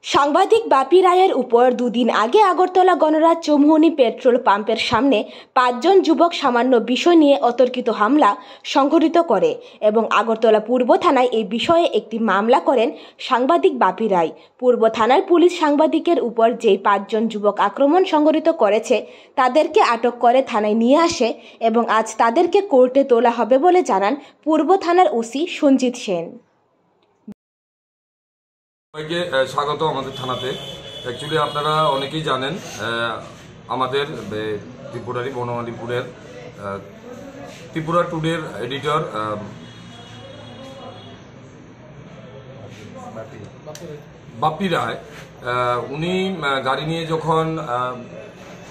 সাংবাদিক বাপি রায়ের উপর দুদিন আগে আগরতলা গণরাজ চৌমুহনী পেট্রোল পাম্পের সামনে 5 জন যুবক সামান্য বিষয় নিয়ে অতর্কিত হামলা সংঘটিত করে এবং আগরতলা পূর্ব থানায় এই বিষয়ে একটি মামলা করেন সাংবাদিক বাপি রায়। পূর্ব থানার পুলিশ সাংবাদিকের উপর যেই 5 জন যুবক আক্রমণ সংঘটিত করেছে তাদেরকে আটক করে থানায় নিয়ে আসে এবং আজ তাদেরকে কোর্টে তোলা হবে বলে জানান পূর্ব থানার ওসি সঞ্জিত সেন। সবাইকে স্বাগত আমাদের থানাতে। অ্যাকচুয়ালি আপনারা অনেকেই জানেন আমাদের ত্রিপুরারি বনমালীপুরের ত্রিপুরা টুডের এডিটর বাপি রায়, উনি গাড়ি নিয়ে যখন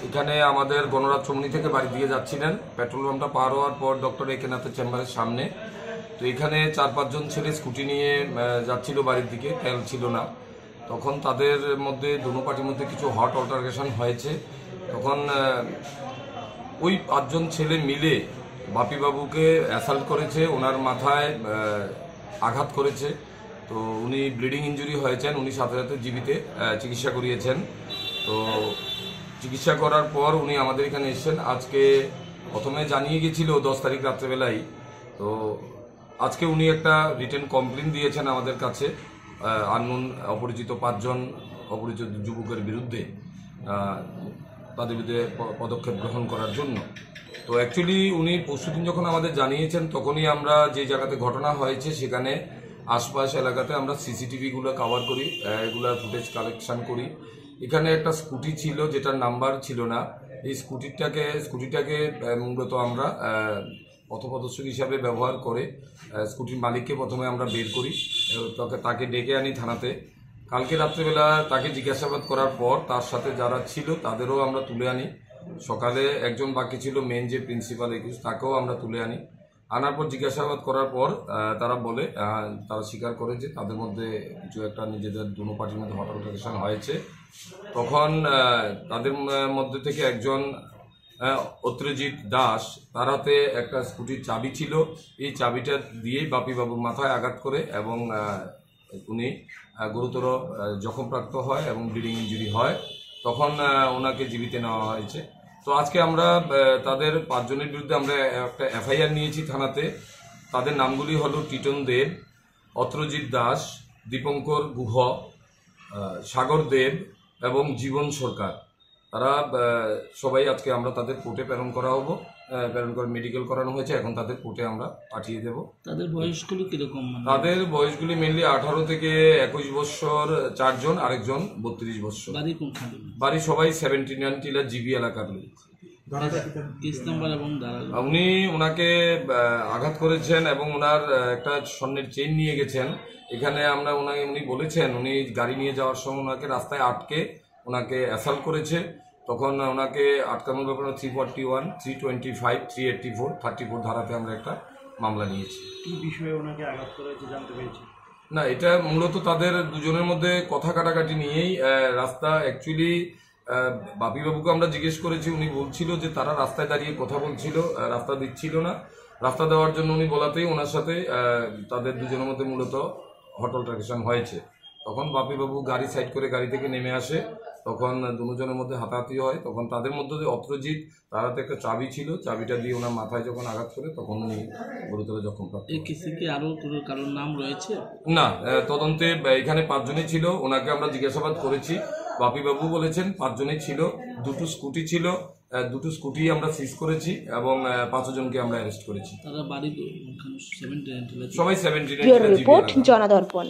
এখানে আমাদের গণরাজ চৌমুহনী থেকে বাড়ি দিয়ে যাচ্ছিলেন, পেট্রোল পাম্পটা পার হওয়ার পর ডক্টর একেনাথের চেম্বারের সামনে, তো এখানে 4-5 জন ছেলে স্কুটি নিয়ে যাচ্ছিল বাড়ির দিকে, তেল ছিল না। তখন তাদের মধ্যে দুনো পার্টির মধ্যে কিছু হট অল্টারকেশন হয়েছে। তখন ওই 5 জন ছেলে মিলে বাপিবাবুকে অ্যাসাল্ট করেছে, ওনার মাথায় আঘাত করেছে। তো উনি ব্লিডিং ইঞ্জুরি হয়েছেন, উনি সাথে সাথে জীবিতে চিকিৎসা করিয়েছেন। তো চিকিৎসা করার পর উনি আমাদের এখানে এসেছেন। আজকে প্রথমে জানিয়ে গেছিল 10 তারিখ রাত্রেবেলায়, তো আজকে উনি একটা রিটেন কমপ্লেন দিয়েছেন আমাদের কাছে আননোন অপরিচিত 5 জন অপরিচিত যুবকের বিরুদ্ধে, তাদের বিরুদ্ধে পদক্ষেপ গ্রহণ করার জন্য। তো অ্যাকচুয়ালি উনি পরশুদিন যখন আমাদের জানিয়েছেন, তখনই আমরা যে জায়গাতে ঘটনা হয়েছে সেখানে আশপাশ এলাকাতে আমরা সিসিটিভিগুলো কভার করি, এগুলার ফুটেজ কালেকশন করি। এখানে একটা স্কুটি ছিল যেটার নাম্বার ছিল না। এই স্কুটিটাকে মূলত আমরা পথপ্রদর্শক হিসাবে ব্যবহার করে স্কুটির মালিককে প্রথমে আমরা বের করি, তাকে ডেকে আনি থানাতে। কালকে রাত্রেবেলা তাকে জিজ্ঞাসাবাদ করার পর তার সাথে যারা ছিল তাদেরও আমরা তুলে আনি। সকালে একজন বাকি ছিল, মেন যে প্রিন্সিপাল একুশ, তাকেও আমরা তুলে আনি। আনার পর জিজ্ঞাসাবাদ করার পর তারা বলে, তারা স্বীকার করে যে তাদের মধ্যে কিছু একটা নিজেদের দুনো পার্টির মধ্যে হট অল্টারকেশন হয়েছে। তখন তাদের মধ্যে থেকে একজন অত্রজিৎ দাস, তার হাতে একটা স্কুটির চাবি ছিল, এই চাবিটা দিয়েই বাপিবাবুর মাথায় আঘাত করে এবং উনি গুরুতর জখমপ্রাপ্ত হয় এবং ব্লিডিং ইঞ্জুরি হয়। তখন ওনাকে জীবিতে নেওয়া হয়েছে। তো আজকে আমরা তাদের 5 জনের বিরুদ্ধে আমরা একটা এফআইআর নিয়েছি থানাতে। তাদের নামগুলি হলো টিটন দেব, অত্রজিৎ দাস, দীপঙ্কর গুহ, সাগর দেব এবং জীবন সরকার। তারা সবাই আজকে আমরা তাদের কোর্টে প্রেরণ করে মেডিকেল করানো হয়েছে। এখন তাদের কোর্টে আমরা পাঠিয়ে দেব। তাদের বয়সগুলো কিরকম? তাদের বয়সগুলি মেনলি 18 থেকে 21 বছর 4 জন, আরেকজন 32 বছর। বাড়ি সবাই 79 টিলা জিবি এলাকার লোক। উনি ওনাকে আঘাত করেছেন এবং ওনার একটা স্বর্ণের চেইন নিয়ে গেছেন। এখানে আমরা উনি বলেছেন উনি গাড়ি নিয়ে যাওয়ার সময় ওনাকে রাস্তায় আটকে ওনাকে অ্যাসাল্ট করেছে। তখন ওনাকে আটকানোর ব্যাপারে 341, 325, 384, 34 ধারাতে আমরা একটা মামলা নিয়েছি। কি বিষয়ে ওনাকে আঘাত করেছে জানতে পেরেছি? না, এটা মূলত তাদের দুজনের মধ্যে কথা কাটাকাটি নিয়েই রাস্তা। অ্যাকচুয়ালি বাপিবাবুকে আমরা জিজ্ঞেস করেছি, উনি বলছিল যে তারা রাস্তায় দাঁড়িয়ে কথা বলছিল, রাস্তা দিচ্ছিল না। রাস্তা দেওয়ার জন্য উনি বলাতেই ওনার সাথে তাদের দুজনের মধ্যে মূলত হট অল্টারকেশন হয়েছে। তখন বাপিবাবু গাড়ি সাইড করে গাড়ি থেকে নেমে আসে, তখন দুজনের মধ্যে হাতাহাতি হয়। তখন তাদের মধ্যে যে অত্রজিৎ, তার হাতে একটা চাবি ছিল, চাবিটা দিয়ে ওনার মাথায় যখন আঘাত করে তখন উনি গুরুতর জখমপ্রাপ্ত। এই কেসে কি আরো কারোর নাম রয়েছে? না, তদন্তে এখানে 5 জনই ছিল। ওনাকে আমরা জিজ্ঞাসাবাদ করেছি, বাপিবাবু বলেছেন 5 জনই ছিল। 2টো স্কুটি ছিল, 2টো স্কুটি আমরা সিজ করেছি এবং 5 জনকে আমরা অ্যারেস্ট করেছি। তারা বাড়ি সবাই 79 রিপোর্ট জনদর্পণ।